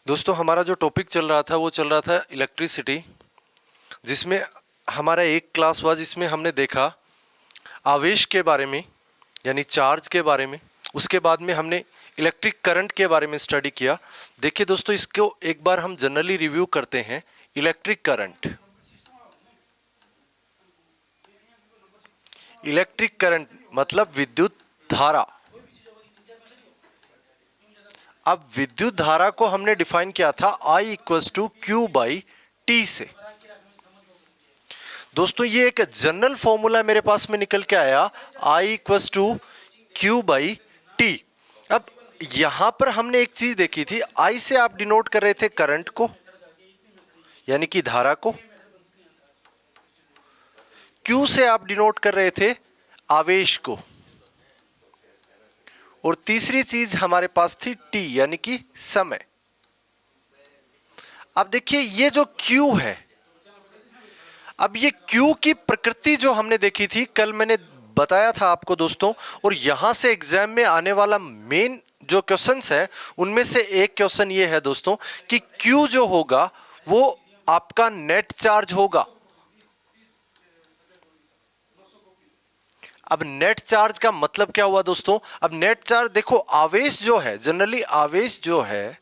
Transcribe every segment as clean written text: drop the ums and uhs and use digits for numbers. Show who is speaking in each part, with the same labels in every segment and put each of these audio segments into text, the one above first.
Speaker 1: दोस्तों हमारा जो टॉपिक चल रहा था वो चल रहा था इलेक्ट्रिसिटी, जिसमें हमारा एक क्लास हुआ जिसमें हमने देखा आवेश के बारे में यानी चार्ज के बारे में। उसके बाद में हमने इलेक्ट्रिक करंट के बारे में स्टडी किया। देखिए दोस्तों, इसको एक बार हम जनरली रिव्यू करते हैं। इलेक्ट्रिक करंट, इलेक्ट्रिक करंट मतलब विद्युत धारा। अब विद्युत धारा को हमने डिफाइन किया था I equals to q by t से। दोस्तों ये एक जनरल फॉर्मूला मेरे पास में निकल के आया, I equals to q by t. अब यहां पर हमने एक चीज देखी थी, I से आप डिनोट कर रहे थे करंट को यानी कि धारा को, Q से आप डिनोट कर रहे थे आवेश को, और तीसरी चीज हमारे पास थी T यानी कि समय। अब देखिए ये जो Q है, अब ये Q की प्रकृति जो हमने देखी थी कल, मैंने बताया था आपको दोस्तों, और यहां से एग्जाम में आने वाला मेन जो क्वेश्चंस है उनमें से एक क्वेश्चन ये है दोस्तों कि Q जो होगा वो आपका नेट चार्ज होगा। अब नेट चार्ज का मतलब क्या हुआ दोस्तों? अब नेट चार्ज देखो, आवेश जो है, जनरली आवेश जो है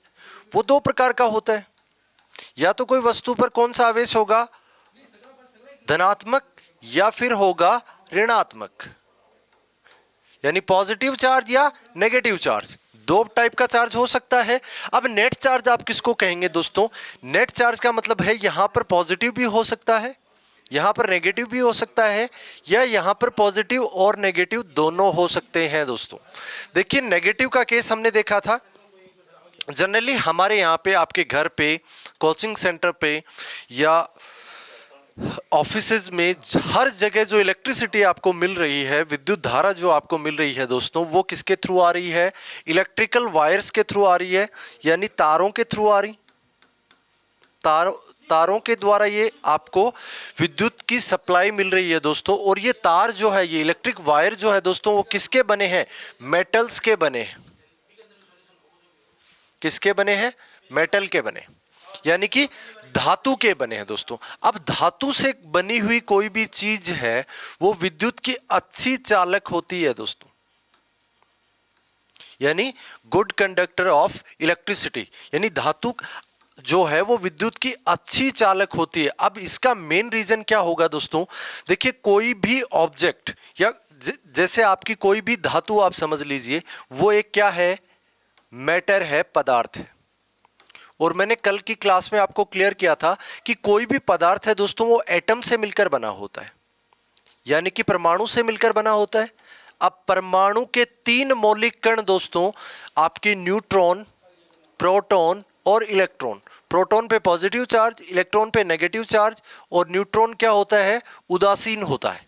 Speaker 1: वो दो प्रकार का होता है। या तो कोई वस्तु पर कौन सा आवेश होगा, धनात्मक या फिर होगा ऋणात्मक, यानी पॉजिटिव चार्ज या नेगेटिव चार्ज। दो टाइप का चार्ज हो सकता है। अब नेट चार्ज आप किसको कहेंगे दोस्तों? नेट चार्ज का मतलब है यहां पर पॉजिटिव भी हो सकता है, यहां पर नेगेटिव भी हो सकता है, या यहां पर पॉजिटिव और नेगेटिव दोनों हो सकते हैं दोस्तों। देखिए नेगेटिव का केस हमने देखा था, जनरली हमारे यहाँ पे, आपके घर पे, कोचिंग सेंटर पे या ऑफिसेज में, हर जगह जो इलेक्ट्रिसिटी आपको मिल रही है, विद्युत धारा जो आपको मिल रही है दोस्तों, वो किसके थ्रू आ रही है? इलेक्ट्रिकल वायर्स के थ्रू आ रही है, यानी तारों के थ्रू आ रही। तारों के द्वारा ये आपको विद्युत की सप्लाई मिल रही है दोस्तों। और ये तार जो है, ये इलेक्ट्रिक वायर जो है दोस्तों, वो किसके बने हैं? मेटल्स के बने हैं। किसके बने हैं? मेटल के बने, यानी कि धातु के बने हैं दोस्तों। अब धातु से बनी हुई कोई भी चीज है वो विद्युत की अच्छी चालक होती है दोस्तों, यानी गुड कंडक्टर ऑफ इलेक्ट्रिसिटी, यानी धातु जो है वो विद्युत की अच्छी चालक होती है। अब इसका मेन रीजन क्या होगा दोस्तों? देखिए कोई भी ऑब्जेक्ट या जैसे आपकी कोई भी धातु आप समझ लीजिए, वो एक क्या है? मैटर है, पदार्थ है। और मैंने कल की क्लास में आपको क्लियर किया था कि कोई भी पदार्थ है दोस्तों वो एटम से मिलकर बना होता है, यानी कि परमाणु से मिलकर बना होता है। अब परमाणु के तीन मौलिक कण दोस्तों आपके न्यूट्रॉन, प्रोटॉन और इलेक्ट्रॉन। प्रोटॉन पे पॉजिटिव चार्ज, इलेक्ट्रॉन पे नेगेटिव चार्ज, और न्यूट्रॉन क्या होता है? उदासीन होता है।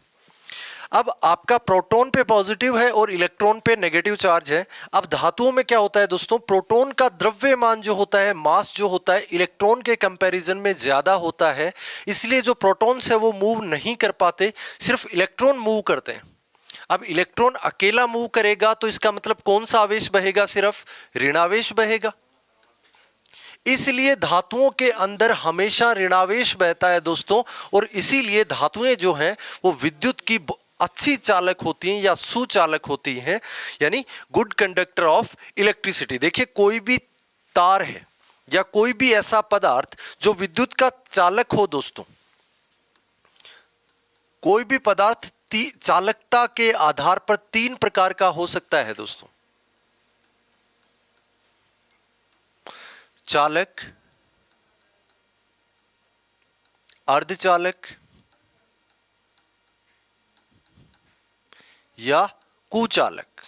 Speaker 1: अब आपका प्रोटॉन पे पॉजिटिव है और इलेक्ट्रॉन पे नेगेटिव चार्ज है। अब धातुओं में क्या होता है दोस्तों? प्रोटॉन का द्रव्यमान जो होता है, मास जो होता है, इलेक्ट्रॉन के कंपैरिजन में ज्यादा होता है, इसलिए जो प्रोटॉन्स है वो मूव नहीं कर पाते, सिर्फ इलेक्ट्रॉन मूव करते हैं। अब इलेक्ट्रॉन अकेला मूव करेगा तो इसका मतलब कौन सा आवेश बहेगा? सिर्फ ऋणावेश बहेगा। इसलिए धातुओं के अंदर हमेशा ऋणावेश बहता है दोस्तों, और इसीलिए धातुएं जो हैं वो विद्युत की अच्छी चालक होती हैं या सुचालक होती हैं, यानी गुड कंडक्टर ऑफ इलेक्ट्रिसिटी। देखिए कोई भी तार है या कोई भी ऐसा पदार्थ जो विद्युत का चालक हो दोस्तों, कोई भी पदार्थ चालकता के आधार पर तीन प्रकार का हो सकता है दोस्तों। चालक, अर्धचालक या कुचालक।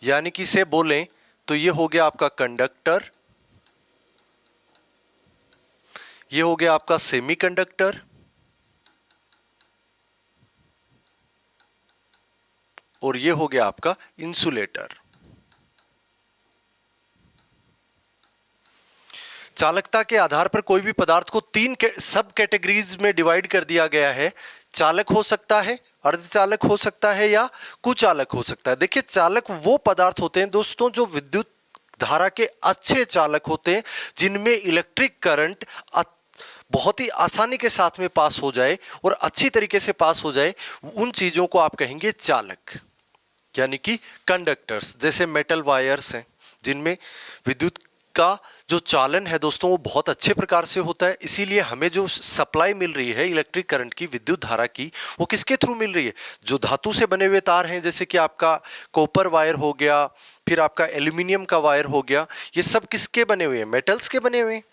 Speaker 1: यानी कि इसे बोलें तो ये हो गया आपका कंडक्टर, ये हो गया आपका सेमीकंडक्टर, और ये हो गया आपका इंसुलेटर। चालकता के आधार पर कोई भी पदार्थ को तीन सब कैटेगरीज में डिवाइड कर दिया गया है। चालक हो सकता है, अर्धचालक हो सकता है या कुचालक हो सकता है। देखिए चालक वो पदार्थ होते हैं दोस्तों जो विद्युत धारा के अच्छे चालक होते हैं, जिनमें इलेक्ट्रिक करंट बहुत ही आसानी के साथ में पास हो जाए और अच्छी तरीके से पास हो जाए, उन चीजों को आप कहेंगे चालक, यानी कि कंडक्टर्स। जैसे मेटल वायर्स हैं जिनमें विद्युत का जो चालन है दोस्तों वो बहुत अच्छे प्रकार से होता है, इसीलिए हमें जो सप्लाई मिल रही है इलेक्ट्रिक करंट की, विद्युत धारा की, वो किसके थ्रू मिल रही है? जो धातु से बने हुए तार हैं, जैसे कि आपका कॉपर वायर हो गया, फिर आपका एल्यूमिनियम का वायर हो गया, ये सब किसके बने हुए हैं? मेटल्स के बने हुए हैं।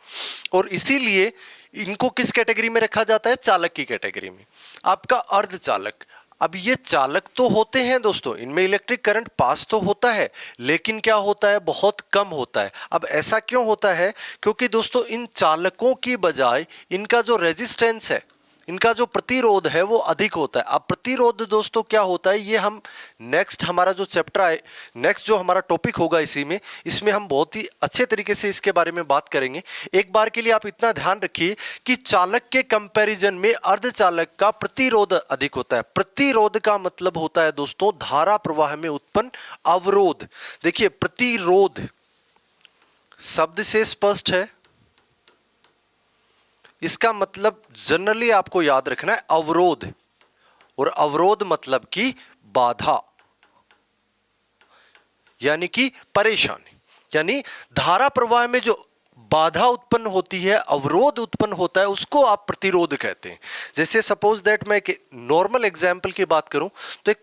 Speaker 1: और इसीलिए इनको किस कैटेगरी में रखा जाता है? चालक की कैटेगरी में। आपका अर्धचालक, अब ये चालक तो होते हैं दोस्तों, इनमें इलेक्ट्रिक करंट पास तो होता है, लेकिन क्या होता है? बहुत कम होता है। अब ऐसा क्यों होता है? क्योंकि दोस्तों इन चालकों की बजाय इनका जो रेजिस्टेंस है, इनका जो प्रतिरोध है वो अधिक होता है। अब प्रतिरोध दोस्तों क्या होता है, ये हम नेक्स्ट हमारा जो चैप्टर है, नेक्स्ट जो हमारा टॉपिक होगा इसमें हम बहुत ही अच्छे तरीके से इसके बारे में बात करेंगे। एक बार के लिए आप इतना ध्यान रखिए कि चालक के कंपैरिजन में अर्धचालक का प्रतिरोध अधिक होता है। प्रतिरोध का मतलब होता है दोस्तों धारा प्रवाह में उत्पन्न अवरोध। देखिए प्रतिरोध शब्द से स्पष्ट है, इसका मतलब जनरली आपको याद रखना है अवरोध, और अवरोध मतलब कि बाधा, यानी कि परेशानी। यानी धारा प्रवाह में जो बाधा उत्पन्न होती है, अवरोध उत्पन्न होता है, उसको आप प्रतिरोध कहते हैं। जैसे सपोज दैट मैं एक नॉर्मल एग्जांपल की बात करूं तो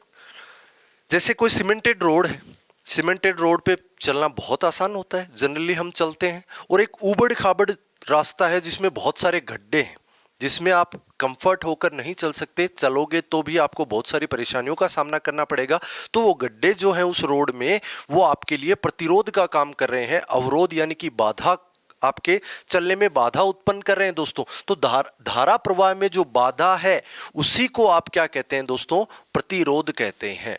Speaker 1: जैसे कोई सीमेंटेड रोड है, सीमेंटेड रोड पे चलना बहुत आसान होता है, जनरली हम चलते हैं, और एक ऊबड़ खाबड़ रास्ता है जिसमें बहुत सारे गड्ढे हैं, जिसमें आप कंफर्ट होकर नहीं चल सकते, चलोगे तो भी आपको बहुत सारी परेशानियों का सामना करना पड़ेगा। तो वो गड्ढे जो हैं उस रोड में, वो आपके लिए प्रतिरोध का काम कर रहे हैं, अवरोध यानी कि बाधा, आपके चलने में बाधा उत्पन्न कर रहे हैं दोस्तों। तो धारा प्रवाह में जो बाधा है उसी को आप क्या कहते हैं दोस्तों? प्रतिरोध कहते हैं।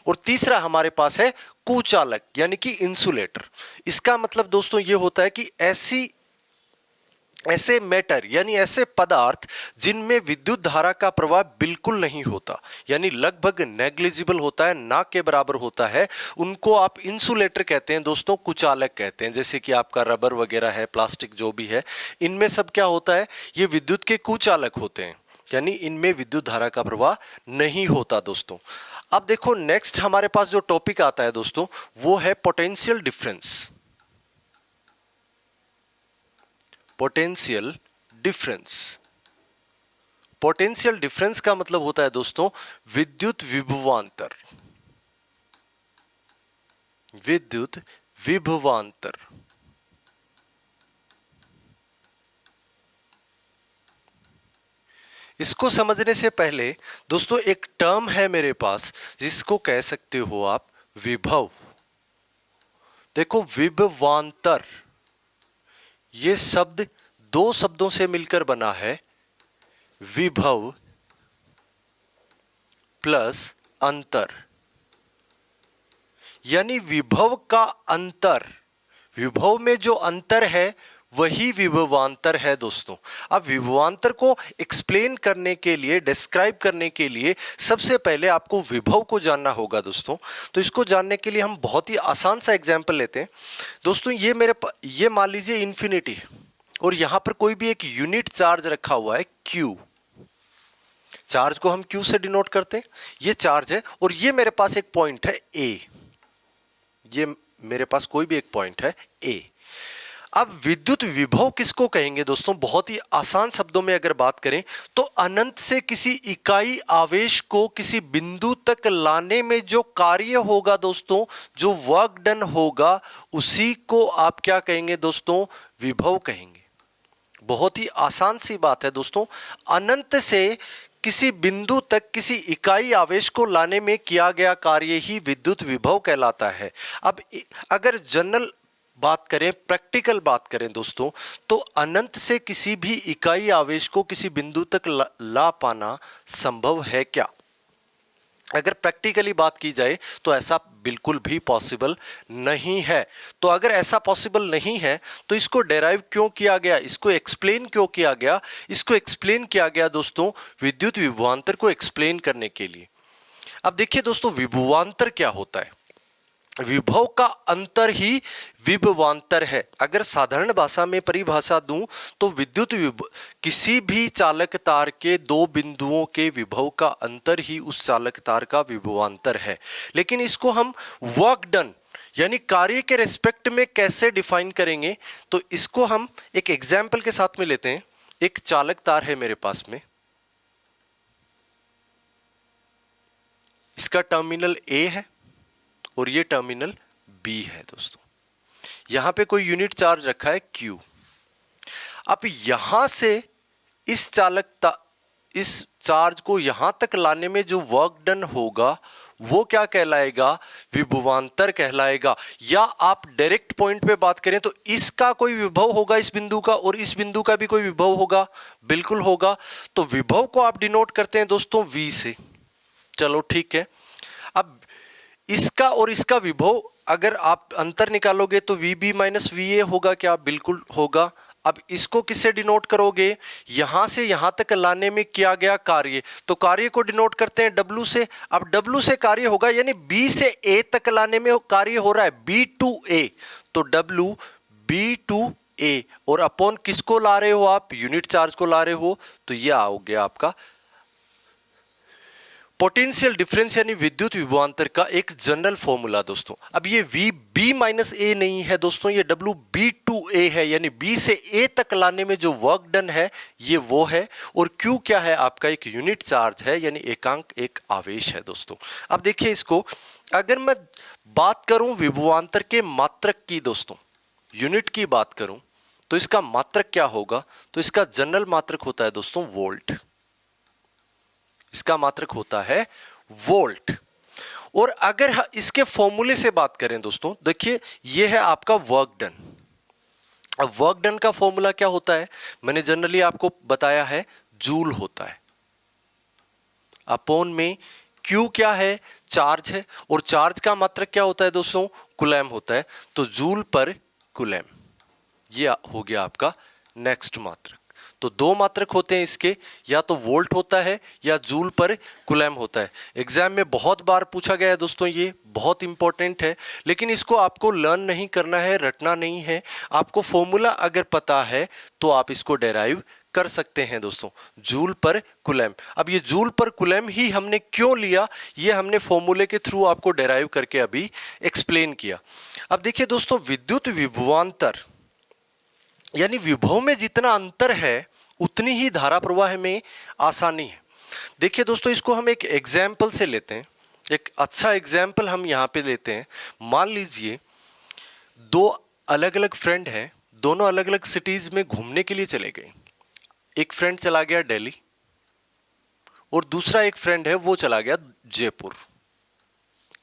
Speaker 1: और तीसरा हमारे पास है कुचालक, यानी कि इंसुलेटर। इसका मतलब दोस्तों ये होता है कि ऐसे मैटर यानी ऐसे पदार्थ जिनमें विद्युत धारा का प्रवाह बिल्कुल नहीं होता, यानी लगभग नेग्लिजिबल होता है, ना के बराबर होता है, उनको आप इंसुलेटर कहते हैं दोस्तों, कुचालक कहते हैं। जैसे कि आपका रबर वगैरह है, प्लास्टिक जो भी है, इनमें सब क्या होता है? ये विद्युत के कुचालक होते हैं, यानी इनमें विद्युत धारा का प्रवाह नहीं होता दोस्तों। अब देखो नेक्स्ट हमारे पास जो टॉपिक आता है दोस्तों वो है potential difference. Potential difference, potential difference का मतलब होता है दोस्तों विद्युत विभवांतर। विद्युत विभवांतर, इसको समझने से पहले दोस्तों एक टर्म है मेरे पास जिसको कह सकते हो आप विभव। देखो विभवांतर ये शब्द दो शब्दों से मिलकर बना है, विभव प्लस अंतर, यानी विभव का अंतर, विभव में जो अंतर है वही विभवांतर है दोस्तों। अब विभवांतर को एक्सप्लेन करने के लिए, डिस्क्राइब करने के लिए सबसे पहले आपको विभव को जानना होगा दोस्तों। तो इसको जानने के लिए हम बहुत ही आसान सा एग्जांपल लेते हैं दोस्तों। ये मान लीजिए इन्फिनिटी है और यहां पर कोई भी एक यूनिट चार्ज रखा हुआ है Q। चार्ज को हम Q से डिनोट करते हैं, ये चार्ज है, और ये मेरे पास एक पॉइंट है A। ये मेरे पास कोई भी एक पॉइंट है A। अब विद्युत विभव किसको कहेंगे दोस्तों? बहुत ही आसान शब्दों में अगर बात करें तो अनंत से किसी इकाई आवेश को किसी बिंदु तक लाने में जो कार्य होगा दोस्तों, जो वर्क डन होगा, उसी को आप क्या कहेंगे दोस्तों? विभव कहेंगे। बहुत ही आसान सी बात है दोस्तों। अनंत से किसी बिंदु तक किसी इकाई आवेश को लाने में किया गया कार्य ही विद्युत विभव कहलाता है। अब अगर जनरल बात करें, प्रैक्टिकल बात करें दोस्तों, तो अनंत से किसी भी इकाई आवेश को किसी बिंदु तक ला पाना संभव है क्या? अगर प्रैक्टिकली बात की जाए तो ऐसा बिल्कुल भी पॉसिबल नहीं है। तो अगर ऐसा पॉसिबल नहीं है तो इसको डेराइव क्यों किया गया, इसको एक्सप्लेन क्यों किया गया? इसको एक्सप्लेन किया गया दोस्तों विद्युत विभवांतर को एक्सप्लेन करने के लिए। अब देखिए दोस्तों विभवांतर क्या होता है। विभव का अंतर ही विभवांतर है। अगर साधारण भाषा में परिभाषा दूं तो विद्युत विभव किसी भी चालक तार के दो बिंदुओं के विभव का अंतर ही उस चालक तार का विभवांतर है। लेकिन इसको हम वर्क डन यानी कार्य के रिस्पेक्ट में कैसे डिफाइन करेंगे, तो इसको हम एक एग्जाम्पल के साथ में लेते हैं। एक चालक तार है मेरे पास में, इसका टर्मिनल ए है और ये टर्मिनल बी है दोस्तों। यहां पे कोई यूनिट चार्ज रखा है Q। अब यहां से इस इस चार्ज को यहां तक लाने में जो वर्क डन होगा वो क्या कहलाएगा, विभवांतर कहलाएगा। या आप डायरेक्ट पॉइंट पे बात करें तो इसका कोई विभव होगा इस बिंदु का और इस बिंदु का भी कोई विभव होगा, बिल्कुल होगा। तो विभव को आप डिनोट करते हैं दोस्तों V से। चलो ठीक है, अब इसका और इसका विभव अगर आप अंतर निकालोगे तो VB माइनस VA होगा क्या, बिल्कुल होगा। अब इसको किससे डिनोट करोगे, यहां से यहां तक लाने में किया गया कार्य, तो कार्य को डिनोट करते हैं W से। अब W से कार्य होगा यानी B से A तक लाने में कार्य हो रहा है B to A, तो W B to A और अपॉन किसको ला रहे हो आप, यूनिट चार्ज को ला रहे हो, तो यह हो गया आपका पोटेंशियल डिफरेंस यानी विद्युत विभवांतर का एक जनरल फॉर्मूला दोस्तों। अब ये VB माइनस A नहीं है दोस्तों, ये WB to A है, यानी B से A तक लाने में जो वर्क डन है ये वो है। और Q क्या है, आपका एक यूनिट चार्ज है यानी एकांक एक आवेश है दोस्तों। अब देखिए इसको, अगर मैं बात करूं विभवांतर के मात्रक की दोस्तों, यूनिट की बात करूं तो इसका मात्रक क्या होगा, तो इसका जनरल मात्रक होता है दोस्तों वोल्ट। इसका मात्रक होता है वोल्ट। और अगर इसके फॉर्मूले से बात करें दोस्तों, देखिए यह है आपका वर्क डन। अब वर्क डन का फॉर्मूला क्या होता है, मैंने जनरली आपको बताया है, जूल होता है। अपॉन में Q क्या है, चार्ज है, और चार्ज का मात्रक क्या होता है दोस्तों, कूलम होता है, तो जूल पर कूलम, यह हो गया आपका नेक्स्ट मात्रक। तो दो मात्रक होते हैं इसके, या तो वोल्ट होता है या जूल पर कूलम होता है। एग्जाम में बहुत बार पूछा गया है दोस्तों, ये बहुत इंपॉर्टेंट है, लेकिन इसको आपको लर्न नहीं करना है, रटना नहीं है। आपको फॉर्मूला अगर पता है तो आप इसको डेराइव कर सकते हैं दोस्तों, जूल पर कूलम। अब ये जूल पर कूलम ही हमने क्यों लिया, ये हमने फॉर्मूले के थ्रू आपको डेराइव करके अभी एक्सप्लेन किया। अब देखिए दोस्तों, विद्युत विभवांतर यानी विभव में जितना अंतर है उतनी ही धारा प्रवाह में आसानी है। देखिए दोस्तों, इसको हम एक एग्जाम्पल से लेते हैं, एक अच्छा एग्जाम्पल हम यहाँ पे लेते हैं। मान लीजिए दो अलग अलग फ्रेंड हैं, दोनों अलग अलग सिटीज में घूमने के लिए चले गए। एक फ्रेंड चला गया दिल्ली और दूसरा एक फ्रेंड है वो चला गया जयपुर।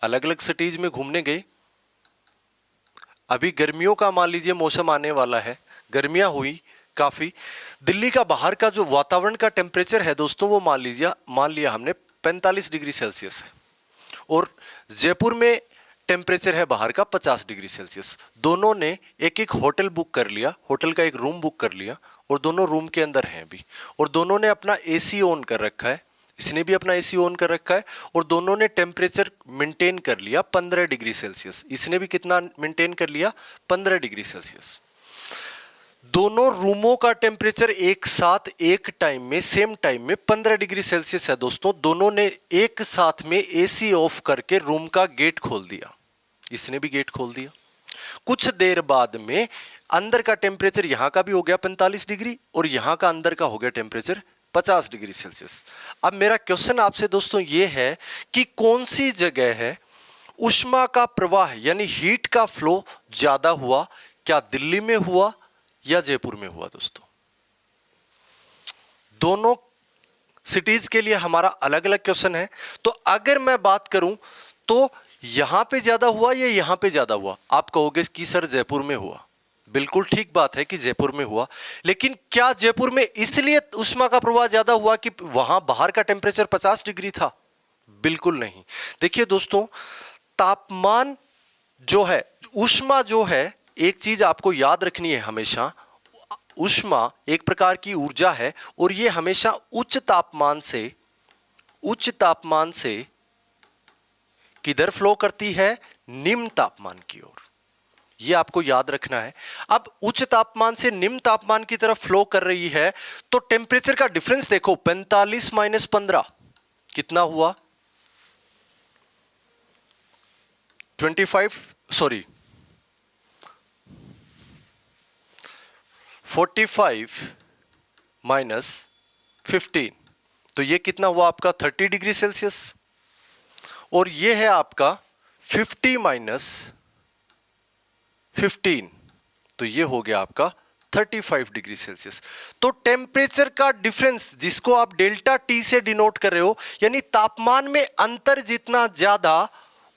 Speaker 1: अलग अलग सिटीज में घूमने गए। अभी गर्मियों का मान लीजिए मौसम आने वाला है, गर्मियां हुई काफी। दिल्ली का बाहर का जो वातावरण का टेम्परेचर है दोस्तों, वो मान लिया हमने 45 डिग्री सेल्सियस है, और जयपुर में टेम्परेचर है बाहर का 50 डिग्री सेल्सियस। दोनों ने एक एक होटल बुक कर लिया, होटल का एक रूम बुक कर लिया, और दोनों रूम के अंदर हैं अभी, और दोनों ने अपना AC ऑन कर रखा है, इसने भी अपना AC ऑन कर रखा है, और दोनों ने टेम्परेचर मेंटेन कर लिया 15 डिग्री सेल्सियस। इसने भी कितना मेंटेन कर लिया, 15 डिग्री सेल्सियस। दोनों रूमों का टेम्परेचर एक साथ एक टाइम में, सेम टाइम में 15 डिग्री सेल्सियस है दोस्तों। दोनों ने एक साथ में AC ऑफ करके रूम का गेट खोल दिया, इसने भी गेट खोल दिया। कुछ देर बाद में अंदर का टेम्परेचर यहां का भी हो गया 45 डिग्री और यहां का अंदर का हो गया टेम्परेचर 50 डिग्री सेल्सियस। अब मेरा क्वेश्चन आपसे दोस्तों ये है कि कौन सी जगह है ऊष्मा का प्रवाह यानी हीट का फ्लो ज्यादा हुआ, क्या दिल्ली में हुआ या जयपुर में हुआ दोस्तों? दोनों सिटीज के लिए हमारा अलग अलग क्वेश्चन है। तो अगर मैं बात करूं तो यहां पे ज्यादा हुआ या यहां पे ज्यादा हुआ, आप कहोगे कि सर जयपुर में हुआ। बिल्कुल ठीक बात है कि जयपुर में हुआ, लेकिन क्या जयपुर में इसलिए ऊष्मा का प्रवाह ज्यादा हुआ कि वहां बाहर का टेम्परेचर 50 डिग्री था? बिल्कुल नहीं। देखिए दोस्तों, तापमान जो है, ऊष्मा जो है, एक चीज आपको याद रखनी है हमेशा, ऊष्मा एक प्रकार की ऊर्जा है और ये हमेशा उच्च तापमान से किधर फ्लो करती है, निम्न तापमान की ओर। ये आपको याद रखना है। अब उच्च तापमान से निम्न तापमान की तरफ फ्लो कर रही है, तो टेम्परेचर का डिफरेंस देखो, 45 माइनस 15 कितना हुआ? 45 माइनस 15, तो ये कितना हुआ आपका? 30 डिग्री सेल्सियस। और ये है आपका 50 माइनस 15, तो ये हो गया आपका 35 डिग्री सेल्सियस। तो टेम्परेचर का डिफरेंस जिसको आप डेल्टा टी से डिनोट कर रहे हो, यानी तापमान में अंतर जितना ज्यादा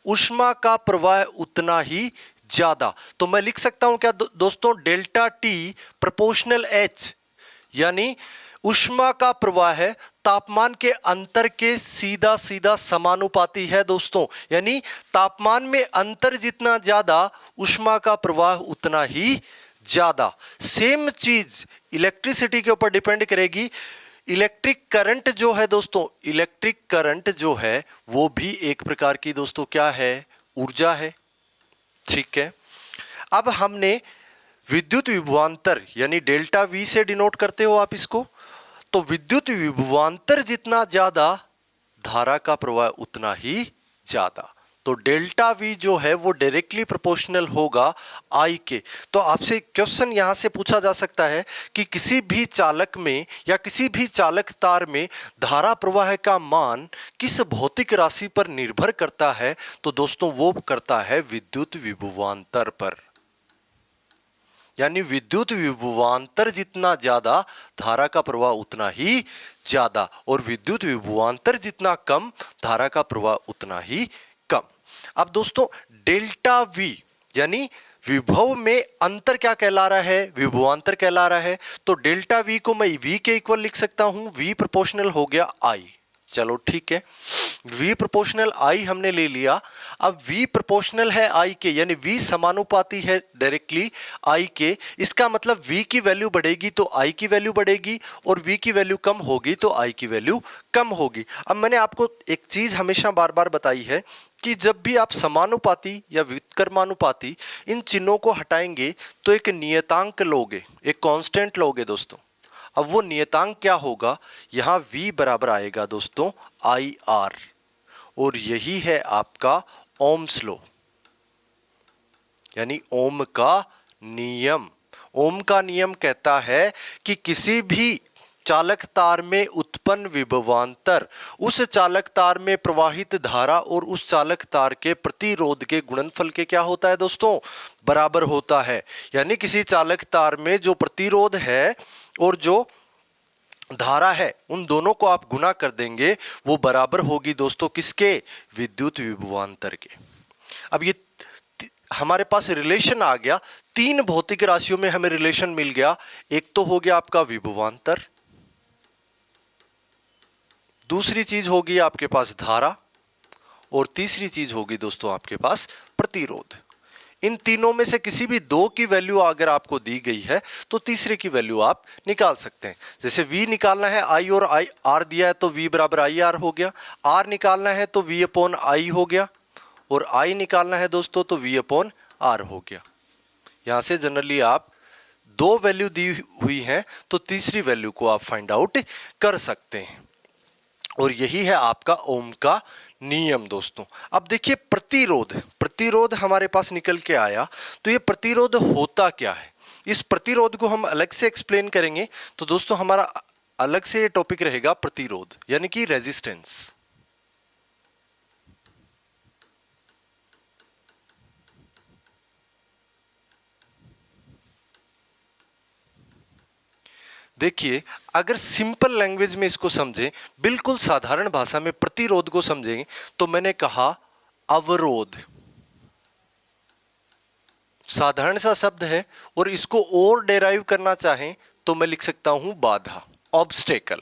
Speaker 1: ऊष्मा का प्रवाह उतना ही ज्यादा। तो मैं लिख सकता हूं क्या दोस्तों? डेल्टा टी प्रोपोर्शनल एच, यानी ऊष्मा का प्रवाह है तापमान के अंतर के सीधा सीधा समानुपाती है दोस्तों। यानी तापमान में अंतर जितना ज्यादा ऊष्मा का प्रवाह उतना ही ज्यादा। सेम चीज इलेक्ट्रिसिटी के ऊपर डिपेंड करेगी। इलेक्ट्रिक करंट जो है दोस्तों, इलेक्ट्रिक करंट जो है वो भी एक प्रकार की दोस्तों क्या है? ऊर्जा है। ठीक है, अब हमने विद्युत विभवांतर यानी डेल्टा वी से डिनोट करते हो आप इसको, तो विद्युत विभवांतर जितना ज्यादा धारा का प्रवाह उतना ही ज्यादा। तो डेल्टा वी जो है वो डायरेक्टली प्रोपोर्शनल होगा आई के। तो आपसे क्वेश्चन यहां से पूछा जा सकता है कि किसी भी चालक में या किसी भी चालक तार में धारा प्रवाह का मान किस भौतिक राशि पर निर्भर करता है? तो दोस्तों वो करता है विद्युत विभवांतर पर। यानी विद्युत विभवांतर जितना ज्यादा धारा का प्रवाह उतना ही ज्यादा, और विद्युत विभवांतर जितना कम धारा का प्रवाह उतना ही कम। अब दोस्तों डेल्टा वी यानी विभव में अंतर क्या कहला रहा है? विभवांतर कहला रहा है। तो डेल्टा वी को मैं वी के इक्वल लिख सकता हूं, वी प्रोपोर्शनल हो गया आई। चलो ठीक है, V प्रोपोर्शनल I हमने ले लिया। अब V प्रोपोर्शनल है I के, यानी V समानुपाती है डायरेक्टली I के। इसका मतलब V की वैल्यू बढ़ेगी तो I की वैल्यू बढ़ेगी, और V की वैल्यू कम होगी तो I की वैल्यू कम होगी। अब मैंने आपको एक चीज हमेशा बार बार बताई है कि जब भी आप समानुपाती या व्युत्क्रमानुपाती इन चिन्हों को हटाएंगे तो एक नियतांक लोगे, एक कांस्टेंट लोगे दोस्तों। अब वो नियतांक क्या होगा? यहां V बराबर आएगा दोस्तों IR, और यही है आपका ओम्स लॉ, यानी ओम का नियम। ओम का नियम कहता है कि किसी भी चालक तार में उत्पन्न विभवांतर उस चालक तार में प्रवाहित धारा और उस चालक तार के प्रतिरोध के गुणनफल के क्या होता है दोस्तों? बराबर होता है। यानी किसी चालक तार में जो प्रतिरोध है और जो धारा है, उन दोनों को आप गुना कर देंगे, वो बराबर होगी दोस्तों किसके? विद्युत विभवांतर के। अब ये हमारे पास रिलेशन आ गया, तीन भौतिक राशियों में हमें रिलेशन मिल गया। एक तो हो गया आपका विभवांतर, दूसरी चीज होगी आपके पास धारा, और तीसरी चीज होगी दोस्तों आपके पास प्रतिरोध। इन तीनों में से किसी भी दो की वैल्यू अगर आपको दी गई है तो तीसरे की वैल्यू आप निकाल सकते हैं। जैसे V निकालना है, I और I R दिया है तो V बराबर IR हो गया। R निकालना है तो V अपॉन I हो गया, और I निकालना है दोस्तों तो V अपॉन R हो गया। यहां से जनरली आप दो वैल्यू दी हुई है तो तीसरी वैल्यू को आप फाइंड आउट कर सकते हैं, और यही है आपका ओम का नियम दोस्तों। अब देखिए प्रतिरोध, प्रतिरोध हमारे पास निकल के आया, तो ये प्रतिरोध होता क्या है? इस प्रतिरोध को हम अलग से एक्सप्लेन करेंगे। तो दोस्तों हमारा अलग से ये टॉपिक रहेगा प्रतिरोध, यानी कि रेजिस्टेंस। देखिए अगर सिंपल लैंग्वेज में इसको समझें, बिल्कुल साधारण भाषा में प्रतिरोध को समझेंगे, तो मैंने कहा अवरोध साधारण सा शब्द है, और इसको और डेराइव करना चाहें तो मैं लिख सकता हूं बाधा, ऑब्स्टेकल।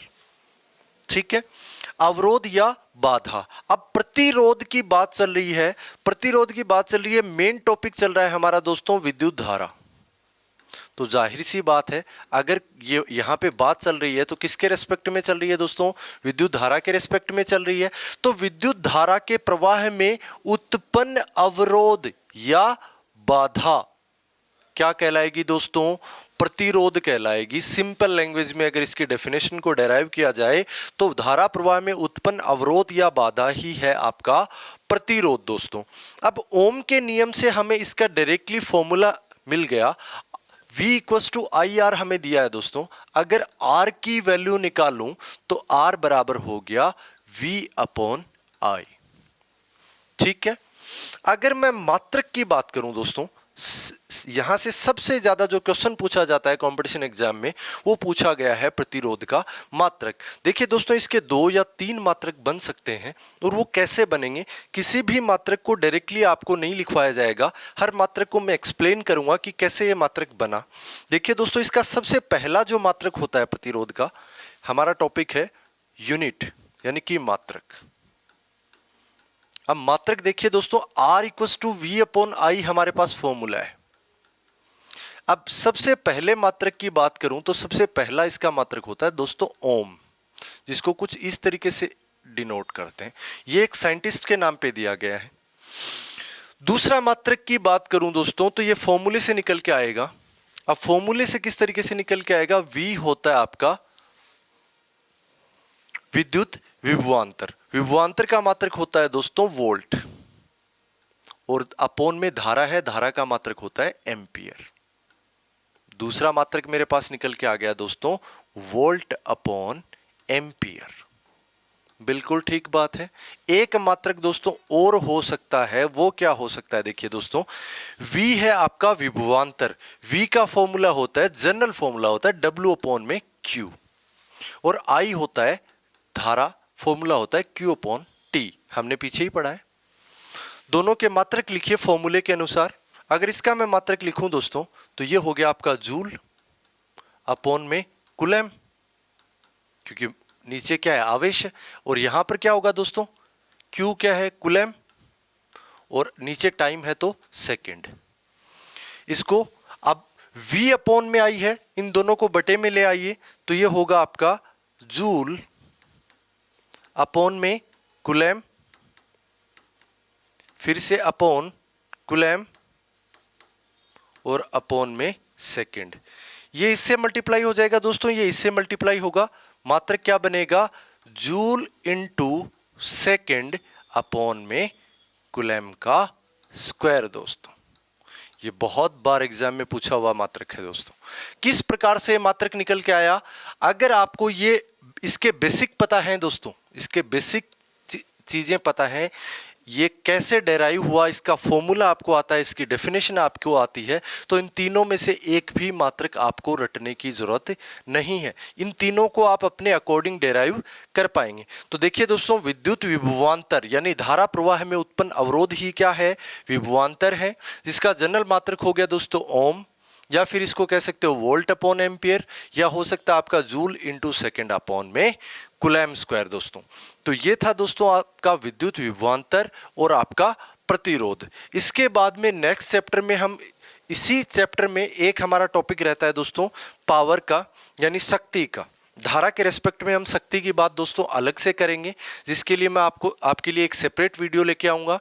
Speaker 1: ठीक है, अवरोध या बाधा। अब प्रतिरोध की बात चल रही है, प्रतिरोध की बात चल रही है, मेन टॉपिक चल रहा है हमारा दोस्तों विद्युत धारा। तो जाहिर सी बात है अगर ये यहाँ पे बात चल रही है तो किसके रेस्पेक्ट में चल रही है दोस्तों, विद्युत धारा के रेस्पेक्ट में चल रही है। तो विद्युत धारा के प्रवाह में उत्पन्न अवरोध या बाधा क्या कहलाएगी दोस्तों, प्रतिरोध कहलाएगी। सिंपल लैंग्वेज में अगर इसकी डेफिनेशन को डेराइव किया जाए तो धारा प्रवाह में उत्पन्न अवरोध या बाधा ही है आपका प्रतिरोध दोस्तों। अब ओम के नियम से हमें इसका डायरेक्टली फॉर्मूला मिल गया, V equals to I R हमें दिया है दोस्तों। अगर R की वैल्यू निकालूं तो R बराबर हो गया V अपॉन I। ठीक है, अगर मैं मात्रक की बात करूं दोस्तों, यहां से सबसे ज्यादा जो क्वेश्चन पूछा जाता है कंपटीशन एग्जाम में वो पूछा गया है प्रतिरोध का मात्रक। देखिए दोस्तों, इसके 2 या 3 मात्रक बन सकते हैं और वो कैसे बनेंगे, किसी भी मात्रक को डायरेक्टली आपको नहीं लिखवाया जाएगा, हर मात्रक को मैं एक्सप्लेन करूंगा कि कैसे ये मात्रक बना। देखिए दोस्तों, इसका सबसे पहला जो मात्रक होता है प्रतिरोध का, हमारा टॉपिक है यूनिट यानी कि मात्रक। अब मात्रक देखिए दोस्तों, R equals to V upon I हमारे पास फॉर्मूला है। अब सबसे पहले मात्रक की बात करूं तो सबसे पहला इसका मात्रक होता है दोस्तों ओम, जिसको कुछ इस तरीके से डिनोट करते हैं। ये एक साइंटिस्ट के नाम पे दिया गया है। दूसरा मात्रक की बात करूं दोस्तों तो ये फॉर्मूले से निकल के आएगा। अब फॉर्मूले से किस तरीके से निकल के आएगा, V होता है आपका विद्युत विभवांतर। विभवांतर का मात्रक होता है दोस्तों वोल्ट, और अपोन में धारा है, धारा का मात्रक होता है एम्पियर। दूसरा मात्रक मेरे पास निकल के आ गया दोस्तों वोल्ट अपॉन एम्पियर। बिल्कुल ठीक बात है। एक मात्रक दोस्तों और हो सकता है, वो क्या हो सकता है, देखिए दोस्तों, V है आपका विभवांतर। V का फॉर्मूला होता है, जनरल फॉर्मूला होता है W अपॉन में Q, और I होता है धारा, फॉर्मूला होता है Q अपॉन T, हमने पीछे ही पढ़ा है। दोनों के मात्रक लिखिए फॉर्मूले के अनुसार। अगर इसका मैं मात्रक लिखूं दोस्तों तो ये हो गया आपका जूल अपॉन में कूलम, क्योंकि नीचे क्या है आवेश है, और यहां पर क्या होगा दोस्तों, Q क्या है कूलम, और नीचे टाइम है तो सेकंड। इसको अब V अपॉन में आई है, इन दोनों को बटे में ले आइए तो ये होगा आपका जूल अपॉन में कूलम, फिर से अपॉन कूलम और अपॉन में सेकंड। ये इससे मल्टीप्लाई हो जाएगा दोस्तों, ये इससे मल्टीप्लाई होगा, मात्रक क्या बनेगा, जूल इनटू सेकंड अपॉन में कूलम का स्क्वायर दोस्तों। ये बहुत बार एग्जाम में पूछा हुआ मात्रक है दोस्तों। किस प्रकार से मात्रक निकल के आया, अगर आपको ये इसके बेसिक पता है दोस्तों, इसके बेसिक चीजें पता है, ये कैसे डेराइव हुआ, इसका फॉर्मूला आपको आता है, इसकी डेफिनेशन आपको आती है, तो इन तीनों में से एक भी मात्रक आपको रटने की जरूरत नहीं है। इन तीनों को आप अपने अकॉर्डिंग डेराइव कर पाएंगे। तो देखिए दोस्तों, विद्युत विभवांतर यानी धारा प्रवाह में उत्पन्न अवरोध ही क्या है, विभवांतर है, जिसका जनरल मात्रक हो गया दोस्तों ओम, या फिर इसको कह सकते हो वोल्ट अपॉन एम्पियर, या हो सकता है आपका जूल इनटू सेकंड अपॉन में कूलम स्क्वायर दोस्तों। तो ये था दोस्तों आपका विद्युत विभवांतर और आपका प्रतिरोध। इसके बाद में नेक्स्ट चैप्टर में हम इसी चैप्टर में एक हमारा टॉपिक रहता है दोस्तों पावर का, यानी शक्ति का। धारा के रेस्पेक्ट में हम शक्ति की बात दोस्तों अलग से करेंगे, जिसके लिए मैं आपके लिए एक सेपरेट वीडियो लेके आऊंगा।